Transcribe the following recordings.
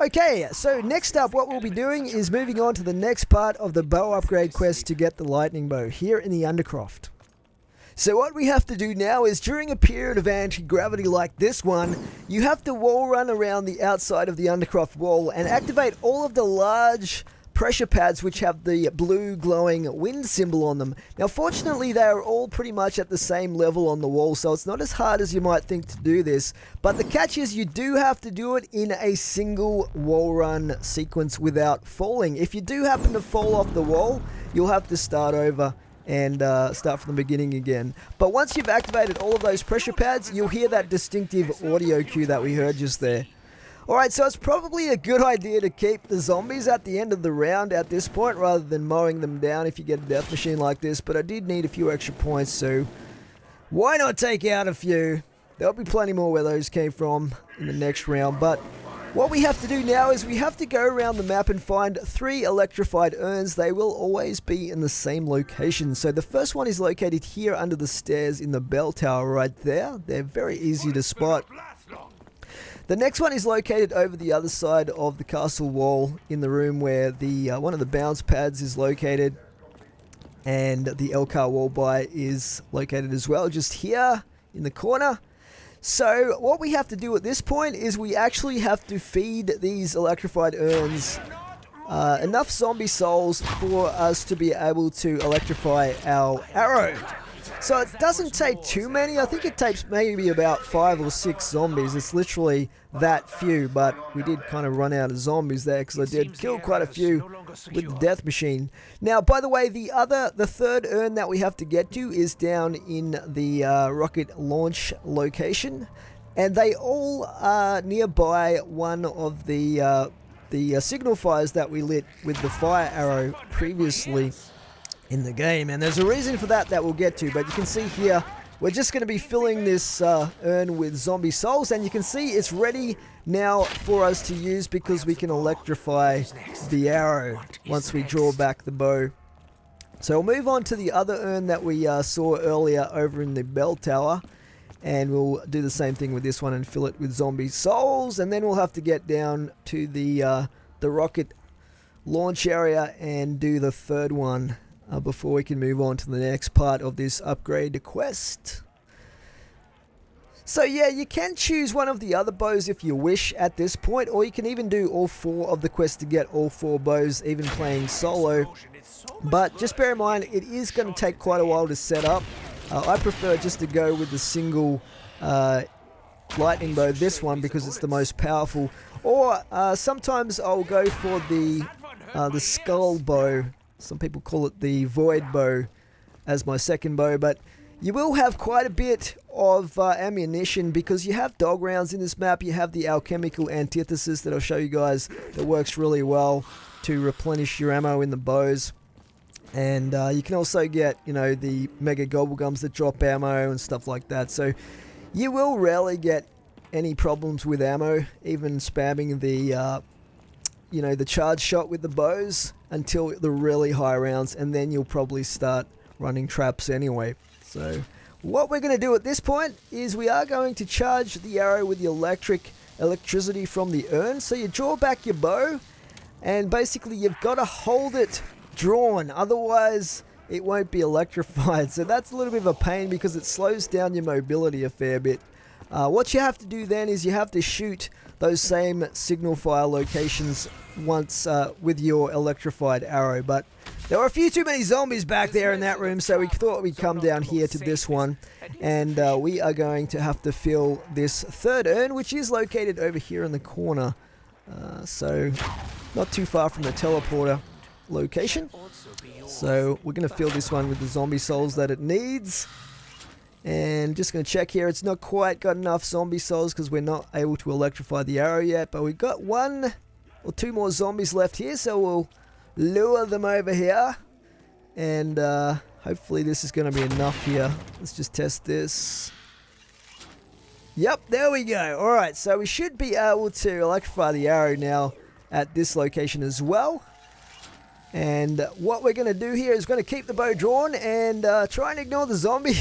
Okay, so next up what we'll be doing is moving on to the next part of the bow upgrade quest to get the lightning bow here in the Undercroft. So what we have to do now is during a period of anti-gravity like this one, you have to wall run around the outside of the Undercroft wall and activate all of the large pressure pads which have the blue glowing wind symbol on them. Now fortunately they are all pretty much at the same level on the wall, so it's not as hard as you might think to do this, but the catch is you do have to do it in a single wall run sequence without falling. If you do happen to fall off the wall, you'll have to start over and start from the beginning again. But once you've activated all of those pressure pads, you'll hear that distinctive audio cue that we heard just there. Alright, so it's probably a good idea to keep the zombies at the end of the round at this point rather than mowing them down if you get a death machine like this, but I did need a few extra points, so why not take out a few? There'll be plenty more where those came from in the next round, but what we have to do now is we have to go around the map and find 3 electrified urns. They will always be in the same location. So the first one is located here under the stairs in the bell tower right there. They're very easy to spot. The next one is located over the other side of the castle wall in the room where the one of the bounce pads is located, and the Elcar wall buy is located as well, just here in the corner. So what we have to do at this point is we actually have to feed these electrified urns enough zombie souls for us to be able to electrify our arrow. So it doesn't take too many. I think it takes maybe about 5 or 6 zombies. It's literally that few, but we did kind of run out of zombies there because I did kill quite a few with the death machine. Now, by the way, the third urn that we have to get to is down in the rocket launch location, and they all are nearby one of the signal fires that we lit with the fire arrow previously in the game, and there's a reason for that we'll get to, but you can see here we're just going to be filling this urn with zombie souls, and you can see it's ready now for us to use because we can electrify the arrow once we draw back the bow. So we'll move on to the other urn that we saw earlier over in the bell tower, and we'll do the same thing with this one and fill it with zombie souls, and then we'll have to get down to the rocket launch area and do the third one before we can move on to the next part of this upgrade quest. So yeah, you can choose one of the other bows if you wish at this point, or you can even do all 4 of the quests to get all 4 bows, even playing solo. But just bear in mind, it is going to take quite a while to set up. I prefer just to go with the single lightning bow, this one, because it's the most powerful. Or sometimes I'll go for the skull bow. Some people call it the void bow as my second bow, but you will have quite a bit of ammunition because you have dog rounds in this map. You have the alchemical antithesis that I'll show you guys that works really well to replenish your ammo in the bows. And you can also get, you know, the mega gobblegums that drop ammo and stuff like that. So you will rarely get any problems with ammo, even spamming the you know, the charge shot with the bows until the really high rounds, and then you'll probably start running traps anyway. So what we're going to do at this point is we are going to charge the arrow with the electricity from the urn. So you draw back your bow, and basically you've got to hold it drawn, otherwise it won't be electrified. So that's a little bit of a pain because it slows down your mobility a fair bit. What you have to do then is you have to shoot those same signal fire locations once with your electrified arrow, but there were a few too many zombies back there in that room, so we thought we'd come down here to this one, and we are going to have to fill this third urn, which is located over here in the corner, so not too far from the teleporter location. So we're going to fill this one with the zombie souls that it needs. And just going to check here, it's not quite got enough zombie souls because we're not able to electrify the arrow yet, but we've got 1 or 2 more zombies left here, so we'll lure them over here, and hopefully this is going to be enough here. Let's just test this. Yep, there we go. Alright, so we should be able to electrify the arrow now at this location as well. And what we're going to do here is going to keep the bow drawn and try and ignore the zombie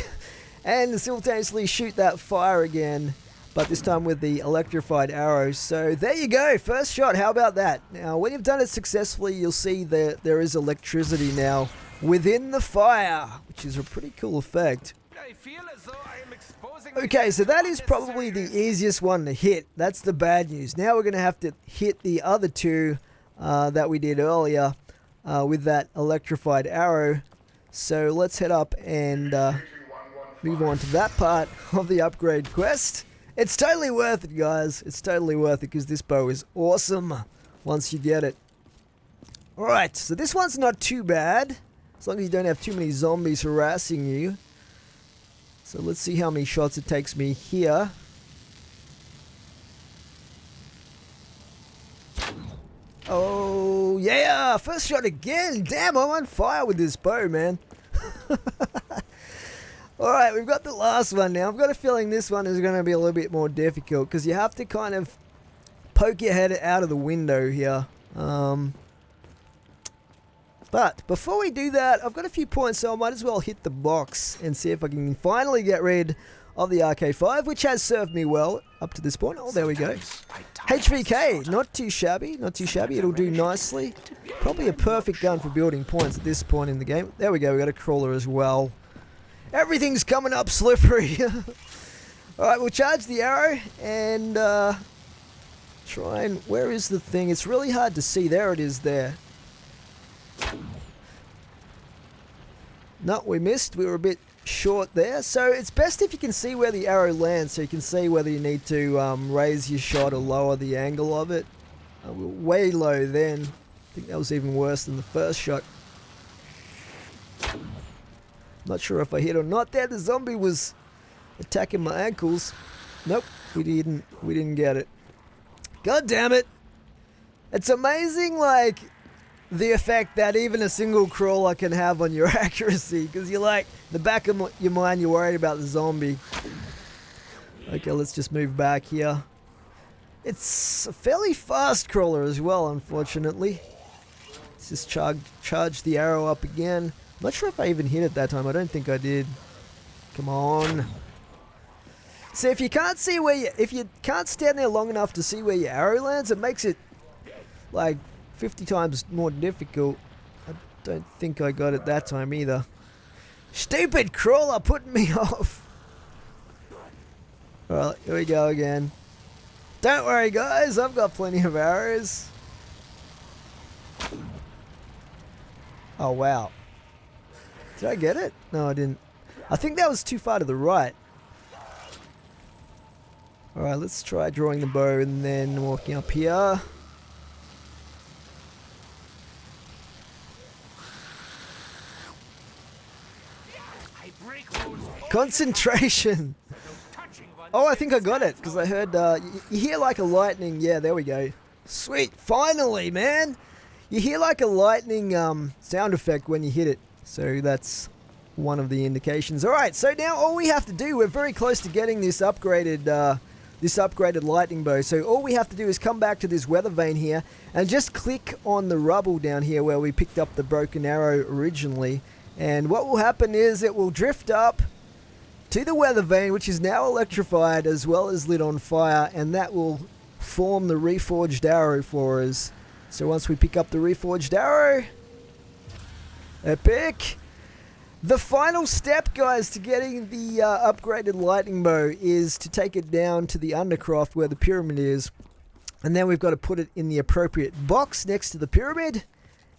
and simultaneously shoot that fire again. but this time with the Electrified Arrow. So there you go, first shot, how about that? Now when you've done it successfully, you'll see that there is electricity now within the fire, which is a pretty cool effect. Okay, so that is probably the easiest one to hit. That's the bad news. Now we're going to have to hit the other two that we did earlier with that Electrified Arrow. So let's head up and move on to that part of the upgrade quest. It's totally worth it, guys. It's totally worth it because this bow is awesome once you get it. Alright, so this one's not too bad, as long as you don't have too many zombies harassing you. So let's see how many shots it takes me here. Oh, yeah! First shot again! Damn, I'm on fire with this bow, man. Alright, we've got the last one now. I've got a feeling this one is going to be a little bit more difficult because you have to kind of poke your head out of the window here. But before we do that, I've got a few points, so I might as well hit the box and see if I can finally get rid of the RK5, which has served me well up to this point. Oh, there we go. HVK, not too shabby, not too shabby. It'll do nicely. Probably a perfect gun for building points at this point in the game. There we go, we got a crawler as well. Everything's coming up slippery. Alright, we'll charge the arrow and try and... Where is the thing? It's really hard to see. There it is there. No, we missed. We were a bit short there. So it's best if you can see where the arrow lands, so you can see whether you need to raise your shot or lower the angle of it. We were way low then. I think that was even worse than the first shot. Not sure if I hit or not there. The zombie was attacking my ankles. Nope, we didn't get it. God damn it. It's amazing, like, the effect that even a single crawler can have on your accuracy, because you're like, the back of your mind, you're worried about the zombie. Okay, let's just move back here. It's a fairly fast crawler as well, unfortunately. Let's just charge the arrow up again. I'm not sure if I even hit it that time. I don't think I did. Come on. So if you can't see where if you can't stand there long enough to see where your arrow lands, it makes it like 50 times more difficult. I don't think I got it that time either. Stupid crawler putting me off. Alright, here we go again. Don't worry, guys, I've got plenty of arrows. Oh, wow. Did I get it? No, I didn't. I think that was too far to the right. Alright, let's try drawing the bow and then walking up here. Concentration! Oh, I think I got it, because I heard, you hear like a lightning, yeah, there we go. Sweet, finally, man! You hear like a lightning sound effect when you hit it, so that's one of the indications. Alright, so now all we have to do, we're very close to getting this upgraded lightning bow, so all we have to do is come back to this weather vane here, and just click on the rubble down here where we picked up the broken arrow originally, and what will happen is it will drift up to the weather vane, which is now electrified as well as lit on fire, and that will form the reforged arrow for us. So once we pick up the reforged arrow, epic. The final step, guys, to getting the upgraded lightning bow is to take it down to the undercroft where the pyramid is, and then we've got to put it in the appropriate box next to the pyramid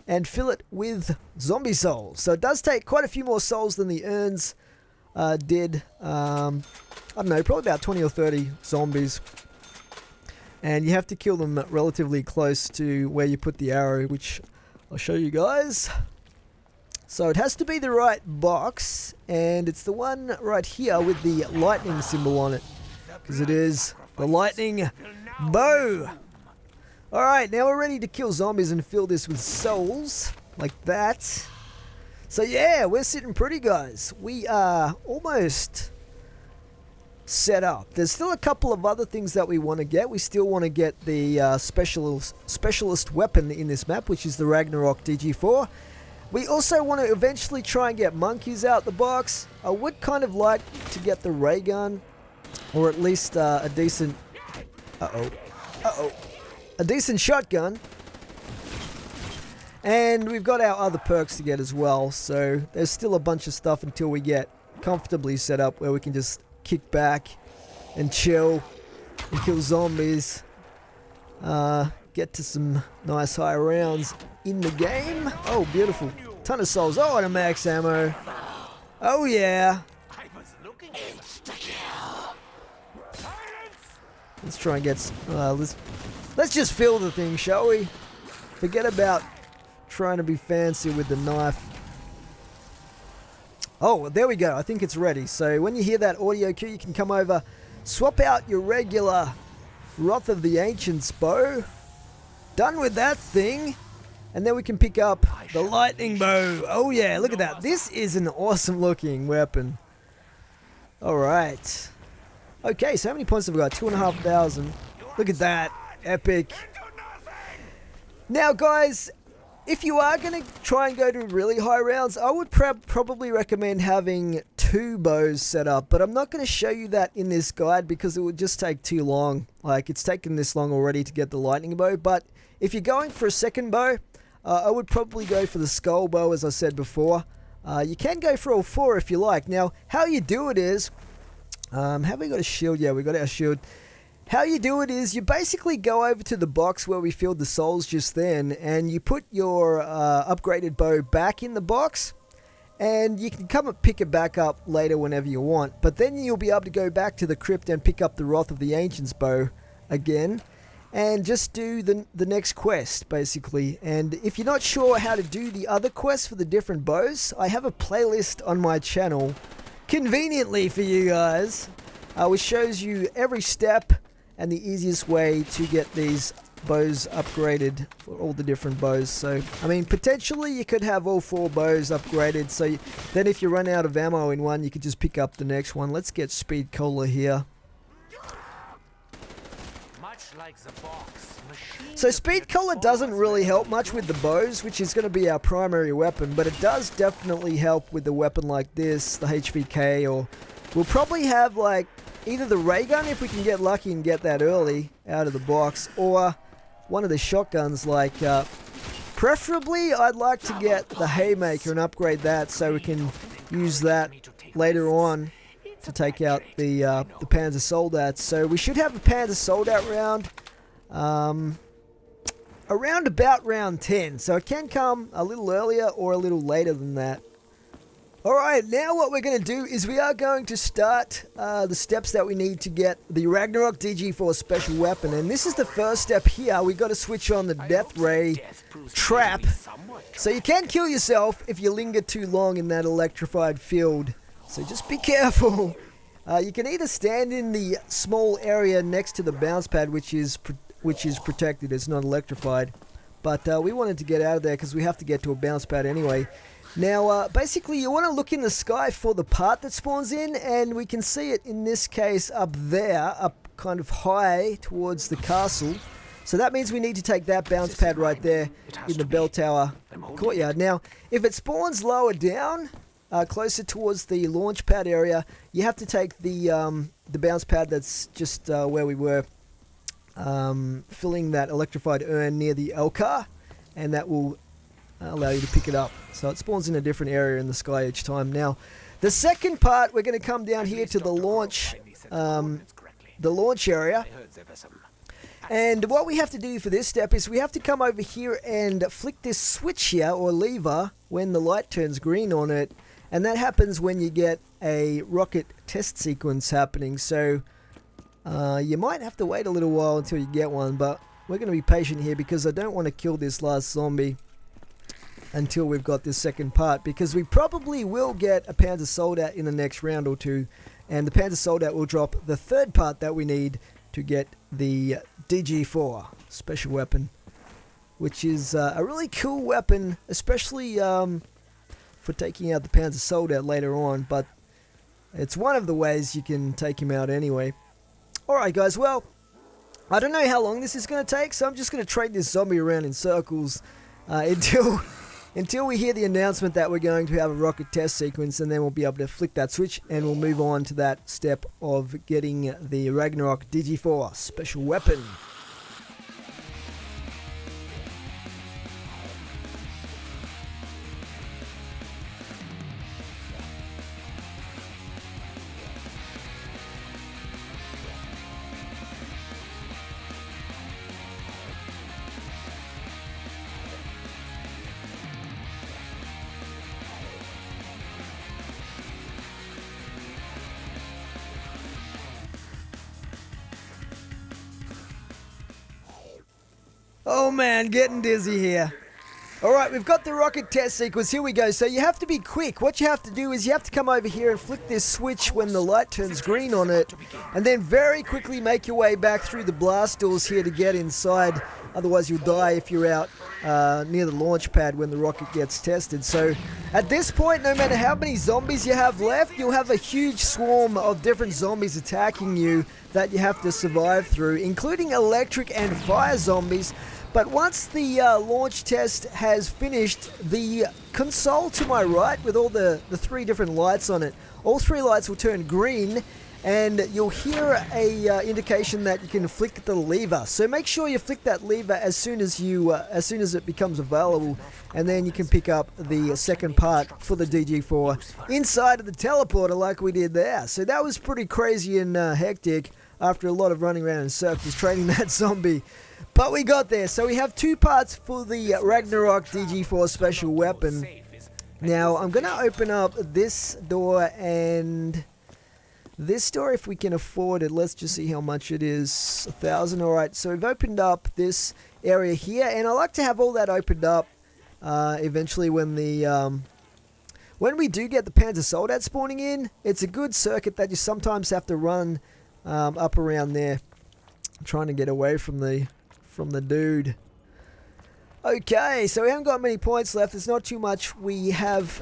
and fill it with zombie souls. So it does take quite a few more souls than the urns did. I don't know, probably about 20 or 30 zombies. And you have to kill them relatively close to where you put the arrow, which I'll show you guys. So it has to be the right box, and it's the one right here with the lightning symbol on it, because it is the lightning bow. Alright, now we're ready to kill zombies and fill this with souls, like that. So yeah, we're sitting pretty, guys. We are almost set up. There's still a couple of other things that we want to get. We still want to get the specialist weapon in this map, which is the Ragnarok DG4. We also want to eventually try and get monkeys out the box. I would kind of like to get the ray gun, or at least a decent, a decent shotgun. And we've got our other perks to get as well, so there's still a bunch of stuff until we get comfortably set up where we can just kick back and chill and kill zombies. Get to some nice high rounds in the game. Oh, beautiful. Ton of souls. Oh, and a max ammo. Oh, yeah. Let's try and get... let's just fill the thing, shall we? Forget about trying to be fancy with the knife. Oh, there we go. I think it's ready. So when you hear that audio cue, you can come over, swap out your regular Wrath of the Ancients bow. Done with that thing. And then we can pick up the lightning bow. Oh yeah, look at that. This is an awesome looking weapon. Alright. Okay, so how many points have we got? 2,500. Look at that. Epic. Now guys, if you are going to try and go to really high rounds, I would probably recommend having 2 bows set up. But I'm not going to show you that in this guide because it would just take too long. Like, it's taken this long already to get the lightning bow. But if you're going for a second bow, I would probably go for the skull bow, as I said before. You can go for all 4 if you like. Now, how you do it is... have we got a shield? Yeah, we got our shield. How you do it is you basically go over to the box where we filled the souls just then, and you put your upgraded bow back in the box, and you can come and pick it back up later whenever you want. But then you'll be able to go back to the crypt and pick up the Wrath of the Ancients bow again, and just do the next quest, basically. And if you're not sure how to do the other quests for the different bows, I have a playlist on my channel, conveniently for you guys, which shows you every step and the easiest way to get these bows upgraded for all the different bows. So, I mean, potentially you could have all 4 bows upgraded, so then if you run out of ammo in one, you could just pick up the next one. Let's get Speed Cola here. So Speed Cola doesn't really help much with the bows, which is going to be our primary weapon, but it does definitely help with a weapon like this, the HVK, or we'll probably have like either the ray gun if we can get lucky and get that early out of the box, or one of the shotguns. Like preferably I'd like to get the Haymaker and upgrade that so we can use that later on to take out the Panzer Soldat. So we should have a Panzer Soldat round around about round 10, so it can come a little earlier or a little later than that. Alright, now what we're going to do is we are going to start the steps that we need to get the Ragnarok DG4 special weapon, and this is the first step here. We got to switch on the Death Ray trap, so you can kill yourself if you linger too long in that electrified field, so just be careful. You can either stand in the small area next to the bounce pad, which is protected, it's not electrified, but we wanted to get out of there because we have to get to a bounce pad anyway. Now, basically, you want to look in the sky for the part that spawns in, and we can see it in this case up there, up kind of high towards the castle. So that means we need to take that bounce pad right there in the bell tower courtyard. Now, if it spawns lower down, closer towards the launch pad area, you have to take the bounce pad that's just where we were filling that electrified urn near the Elkar, and that will allow you to pick it up. So it spawns in a different area in the sky each time. Now, the second part, we're going to come down here to the launch area. And what we have to do for this step is we have to come over here and flick this switch here, or lever, when the light turns green on it. And that happens when you get a rocket test sequence happening. So you might have to wait a little while until you get one, but we're going to be patient here because I don't want to kill this last zombie until we've got this second part, because we probably will get a Panzer Soldat in the next round or two, and the Panzer Soldat will drop the third part that we need to get the DG4 special weapon, which is a really cool weapon, especially for taking out the Panzer Soldat later on, but it's one of the ways you can take him out anyway. Alright guys, well, I don't know how long this is going to take, so I'm just going to trade this zombie around in circles until until we hear the announcement that we're going to have a rocket test sequence, and then we'll be able to flick that switch and we'll move on to that step of getting the Ragnarok DG4 special weapon. Oh man, getting dizzy here. Alright, we've got the rocket test sequence. Here we go. So you have to be quick. What you have to do is you have to come over here and flick this switch when the light turns green on it. And then very quickly make your way back through the blast doors here to get inside. Otherwise you'll die if you're out near the launch pad when the rocket gets tested. So at this point, no matter how many zombies you have left, you'll have a huge swarm of different zombies attacking you that you have to survive through, including electric and fire zombies. But once the launch test has finished, the console to my right with all the three different lights on it, all three lights will turn green, and you'll hear a indication that you can flick the lever. So make sure you flick that lever as soon as it becomes available, and then you can pick up the second part for the DG4 inside of the teleporter like we did there. So that was pretty crazy and hectic after a lot of running around in circles training that zombie. But we got there. So we have two parts for the Ragnarok DG4 special weapon. Now I'm going to open up this door and this door if we can afford it. Let's just see how much it is. 1,000. Alright, so we've opened up this area here, and I like to have all that opened up eventually when we do get the Panzer Soldat spawning in. It's a good circuit that you sometimes have to run up around there, trying to get away from the dude. Okay, so we haven't got many points left. There's not too much we have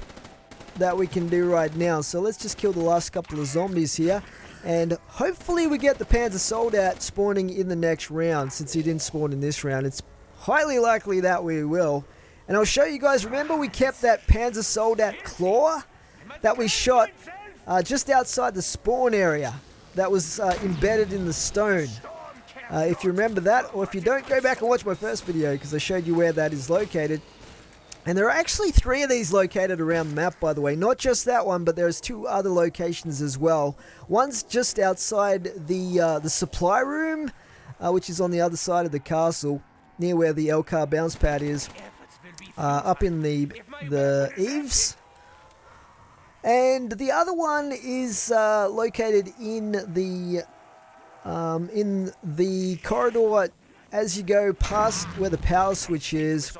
that we can do right now. So let's just kill the last couple of zombies here. And hopefully we get the Panzer Soldat spawning in the next round. Since he didn't spawn in this round, it's highly likely that we will. And I'll show you guys, remember we kept that Panzer Soldat claw that we shot just outside the spawn area. That was embedded in the stone. If you remember that, or if you don't, go back and watch my first video because I showed you where that is located. And there are actually 3 of these located around the map, by the way. Not just that one, but there's 2 other locations as well. One's just outside the supply room, which is on the other side of the castle, near where the L-car bounce pad is, up in the eaves. And the other one is located in the corridor as you go past where the power switch is,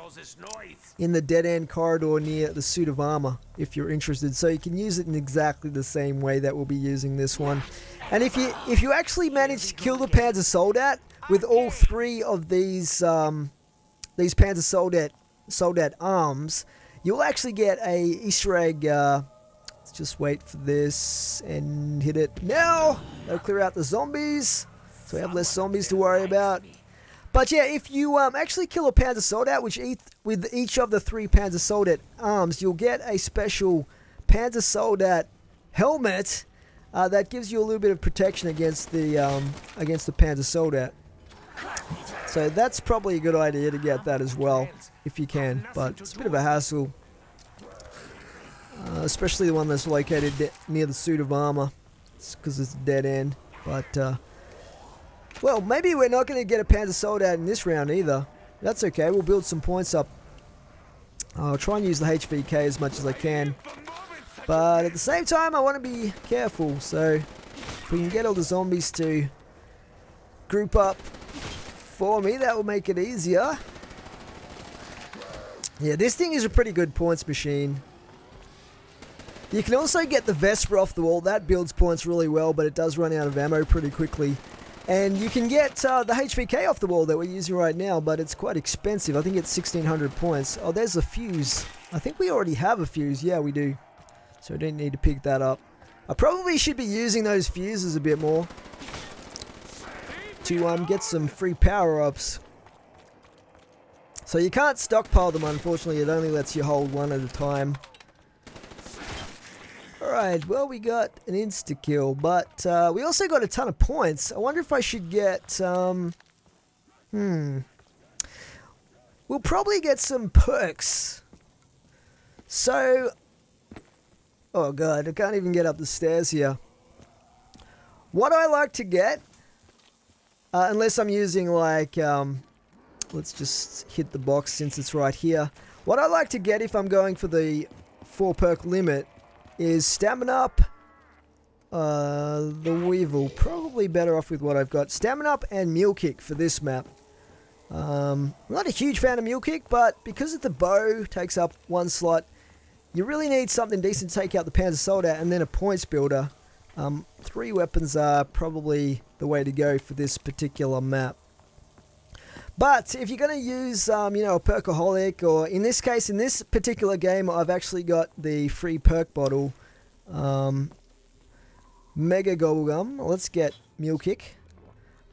in the dead-end corridor near the suit of armor, if you're interested. So you can use it in exactly the same way that we'll be using this one. And if you actually manage to kill the Panzer Soldat with all 3 of these Panzer Soldat arms, you'll actually get a Easter egg. Let's just wait for this and hit it now. That'll clear out the zombies, so we have less zombies to worry about. But yeah, if you actually kill a Panzer Soldat, with each of the 3 Panzer Soldat arms, you'll get a special Panzer Soldat helmet that gives you a little bit of protection against the Panzer Soldat. So that's probably a good idea to get that as well, if you can. But it's a bit of a hassle, especially the one that's located near the suit of armor, because it's a dead end. But well, maybe we're not going to get a Panzer Soldat in this round either. That's okay, we'll build some points up. I'll try and use the HVK as much as I can. But at the same time, I want to be careful. So if we can get all the zombies to group up for me, that will make it easier. Yeah, this thing is a pretty good points machine. You can also get the Vesper off the wall. That builds points really well, but it does run out of ammo pretty quickly. And you can get the HVK off the wall that we're using right now, but it's quite expensive. I think it's 1,600 points. Oh, there's a fuse. I think we already have a fuse. Yeah, we do. So I don't need to pick that up. I probably should be using those fuses a bit more to get some free power-ups. So you can't stockpile them, unfortunately. It only lets you hold one at a time. Alright, well, we got an insta-kill, but we also got a ton of points. I wonder if I should get... We'll probably get some perks. So... Oh god, I can't even get up the stairs here. What I like to get, unless I'm using like, let's just hit the box since it's right here. What I like to get if I'm going for the 4 perk limit is Stamina Up, the Weevil. Probably better off with what I've got. Stamina Up and Mule Kick for this map. I'm not a huge fan of Mule Kick, but because of the bow takes up 1 slot, you really need something decent to take out the Panzer Soldat and then a points builder. 3 weapons are probably the way to go for this particular map. But if you're going to use, a perkaholic, or in this case, in this particular game, I've actually got the free perk bottle, Mega Gobblegum. Let's get Mule Kick.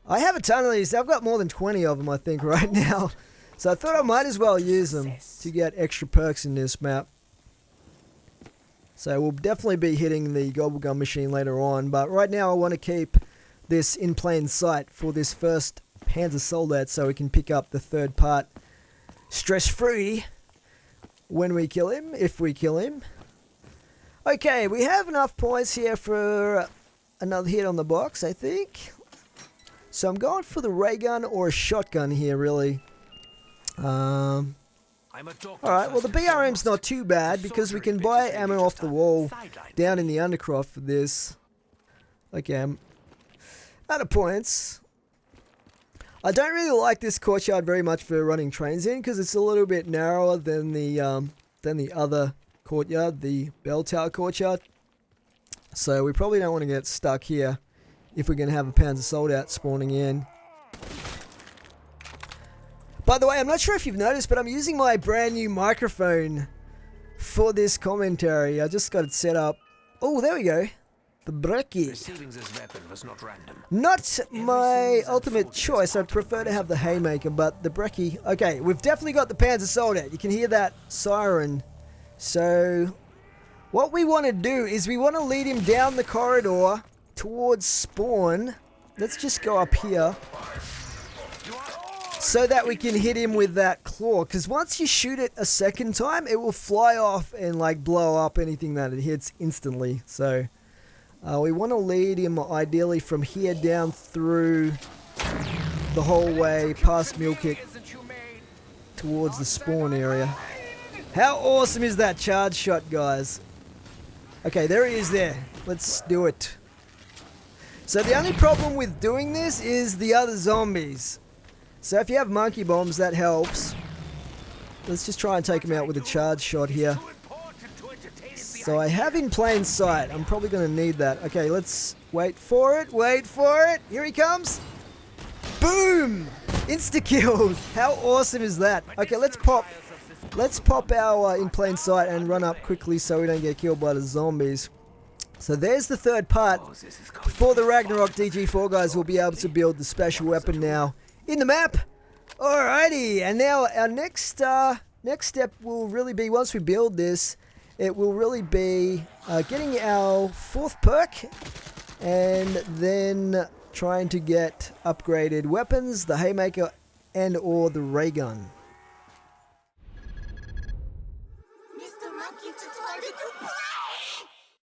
I have a ton of these. I've got more than 20 of them, I think, right now. So I thought I might as well use them to get extra perks in this map. So we'll definitely be hitting the Gobblegum machine later on, but right now I want to keep this in plain sight for this first Panzer Soldat so we can pick up the 3rd part stress-free when we kill him, if we kill him. Okay, we have enough points here for another hit on the box, I think. So I'm going for the ray gun or a shotgun here, really. Alright, well the BRM's not too bad because we can buy ammo off the wall down in the Undercroft for this. Okay, I'm out of points. I don't really like this courtyard very much for running trains in because it's a little bit narrower than the other courtyard, the bell tower courtyard. So we probably don't want to get stuck here if we're going to have a Panzer Soldat spawning in. By the way, I'm not sure if you've noticed, but I'm using my brand new microphone for this commentary. I just got it set up. Oh, there we go. The Brecci. Not my ultimate choice. I'd prefer to have the Haymaker, but the Brecci. Okay, we've definitely got the Panzer Soldat. You can hear that siren. So, what we want to do is we want to lead him down the corridor towards spawn. Let's just go up here. So that we can hit him with that claw, because once you shoot it a second time, it will fly off and like blow up anything that it hits instantly. So we want to lead him ideally from here down through the whole way past Mule Kick towards the spawn area. How awesome is that charge shot, guys? Okay, there he is there. Let's do it. So the only problem with doing this is the other zombies. So if you have monkey bombs, that helps. Let's just try and take him out with a charge shot here. So I have in plain sight. I'm probably going to need that. Okay, let's wait for it. Wait for it. Here he comes. Boom! Insta-killed. How awesome is that? Okay, let's pop our in plain sight and run up quickly so we don't get killed by the zombies. So there's the 3rd part. For the Ragnarok DG4 guys, we'll be able to build the special weapon now in the map. Alrighty, and now our next step will really be, once we build this, it will really be getting our 4th perk and then trying to get upgraded weapons, the Haymaker and or the ray gun.